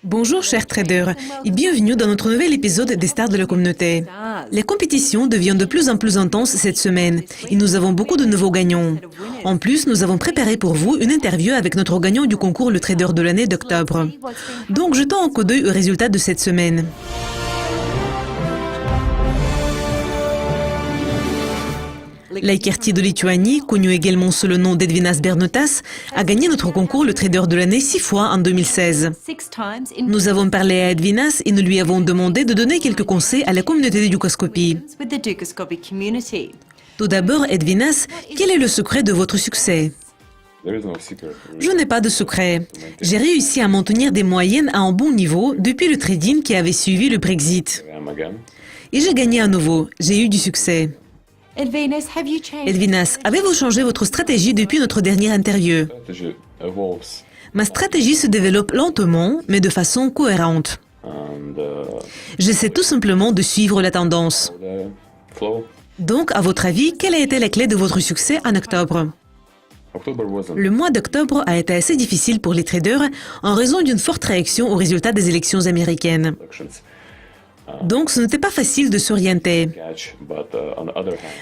Bonjour chers traders et bienvenue dans notre nouvel épisode des stars de la communauté. Les compétitions deviennent de plus en plus intenses cette semaine et nous avons beaucoup de nouveaux gagnants. En plus, nous avons préparé pour vous une interview avec notre gagnant du concours Le Trader de l'année d'octobre. Donc jetons un coup d'œil aux résultats de cette semaine. Laikerti de Lituanie, connu également sous le nom d'Edvinas Bernotas, a gagné notre concours Le Trader de l'année 6 fois en 2016. Nous avons parlé à Edvinas et nous lui avons demandé de donner quelques conseils à la communauté de Dukascopy. Tout d'abord, Edvinas, quel est le secret de votre succès? Je n'ai pas de secret. J'ai réussi à maintenir des moyennes à un bon niveau depuis le trading qui avait suivi le Brexit. Et j'ai gagné à nouveau. J'ai eu du succès. Edvinas, avez-vous changé votre stratégie depuis notre dernière interview? Ma stratégie se développe lentement, mais de façon cohérente. J'essaie tout simplement de suivre la tendance. Donc, à votre avis, quelle a été la clé de votre succès en octobre? Le mois d'octobre a été assez difficile pour les traders en raison d'une forte réaction aux résultats des élections américaines. Donc, ce n'était pas facile de s'orienter.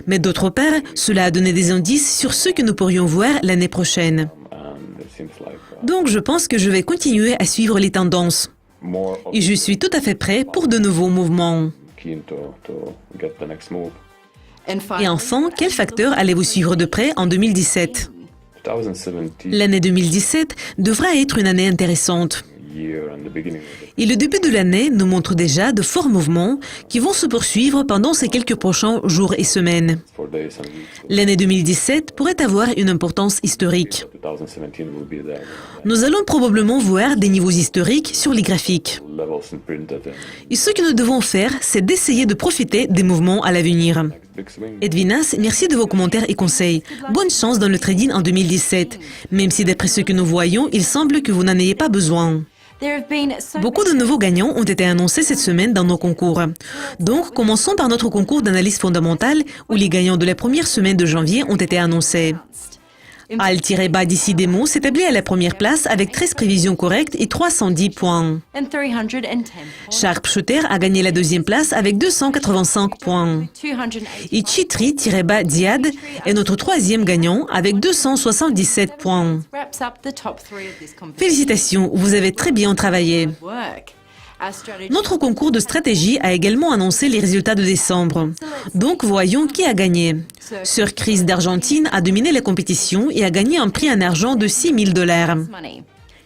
Mais d'autre part, cela a donné des indices sur ce que nous pourrions voir l'année prochaine. Donc, je pense que je vais continuer à suivre les tendances. Et je suis tout à fait prêt pour de nouveaux mouvements. Et enfin, quel facteur allez-vous suivre de près en 2017? L'année 2017 devra être une année intéressante. Et le début de l'année nous montre déjà de forts mouvements qui vont se poursuivre pendant ces quelques prochains jours et semaines. L'année 2017 pourrait avoir une importance historique. Nous allons probablement voir des niveaux historiques sur les graphiques. Et ce que nous devons faire, c'est d'essayer de profiter des mouvements à l'avenir. Edvinas, merci de vos commentaires et conseils. Bonne chance dans le trading en 2017, même si d'après ce que nous voyons, il semble que vous n'en ayez pas besoin. Beaucoup de nouveaux gagnants ont été annoncés cette semaine dans nos concours. Donc, commençons par notre concours d'analyse fondamentale où les gagnants de la première semaine de janvier ont été annoncés. Al-Decidemo s'établit à la première place avec 13 prévisions correctes et 310 points. Sharpshooter a gagné la deuxième place avec 285 points. Et Chitri-Diad est notre troisième gagnant avec 277 points. Félicitations, vous avez très bien travaillé. Notre concours de stratégie a également annoncé les résultats de décembre. Donc voyons qui a gagné. Sir Chris d'Argentine a dominé la compétition et a gagné un prix en argent de $6 000.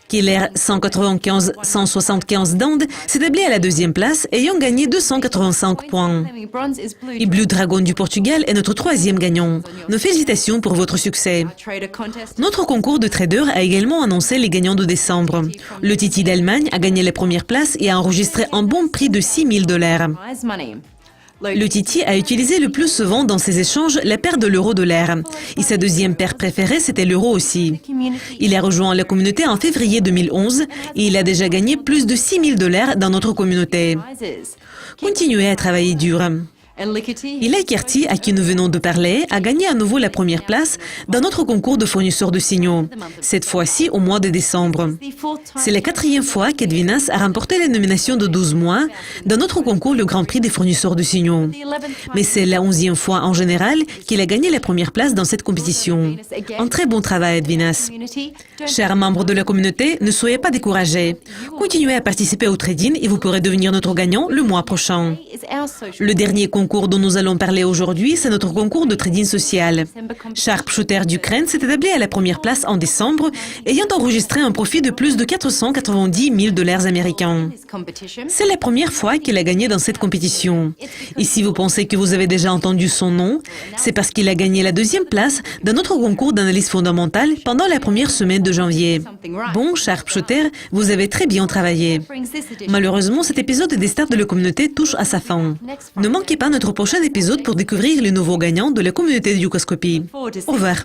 Killer 195-175 d'Inde s'établit à la deuxième place, ayant gagné 285 points. Et Blue Dragon du Portugal est notre troisième gagnant. Nos félicitations pour votre succès. Notre concours de traders a également annoncé les gagnants de décembre. Le Titi d'Allemagne a gagné la première place et a enregistré un bon prix de $6 000. Le Titi a utilisé le plus souvent dans ses échanges la paire de l'euro-dollar. Et sa deuxième paire préférée, c'était l'euro aussi. Il a rejoint la communauté en février 2011 et il a déjà gagné plus de $6 000 dans notre communauté. Continuez à travailler dur. Et Laikerti, à qui nous venons de parler, a gagné à nouveau la première place dans notre concours de fournisseurs de signaux, cette fois-ci au mois de décembre. C'est la quatrième fois qu'Edvinas a remporté la nomination de 12 mois dans notre concours le Grand Prix des fournisseurs de signaux. Mais c'est la 11e fois en général qu'il a gagné la première place dans cette compétition. Un très bon travail, Edvinas. Chers membres de la communauté, ne soyez pas découragés. Continuez à participer au trading et vous pourrez devenir notre gagnant le mois prochain. Le dernier concours dont nous allons parler aujourd'hui, c'est notre concours de trading social. Sharpshooter d'Ukraine s'est établi à la première place en décembre, ayant enregistré un profit de plus de $490 000 américains. C'est la première fois qu'il a gagné dans cette compétition. Et si vous pensez que vous avez déjà entendu son nom, c'est parce qu'il a gagné la deuxième place dans notre concours d'analyse fondamentale pendant la première semaine de janvier. Bon, Sharpshooter, vous avez très bien travaillé. Malheureusement, cet épisode des stars de la communauté touche à sa fin. Ne manquez pas notre prochain épisode pour découvrir les nouveaux gagnants de la communauté de Dukascopy. Au revoir.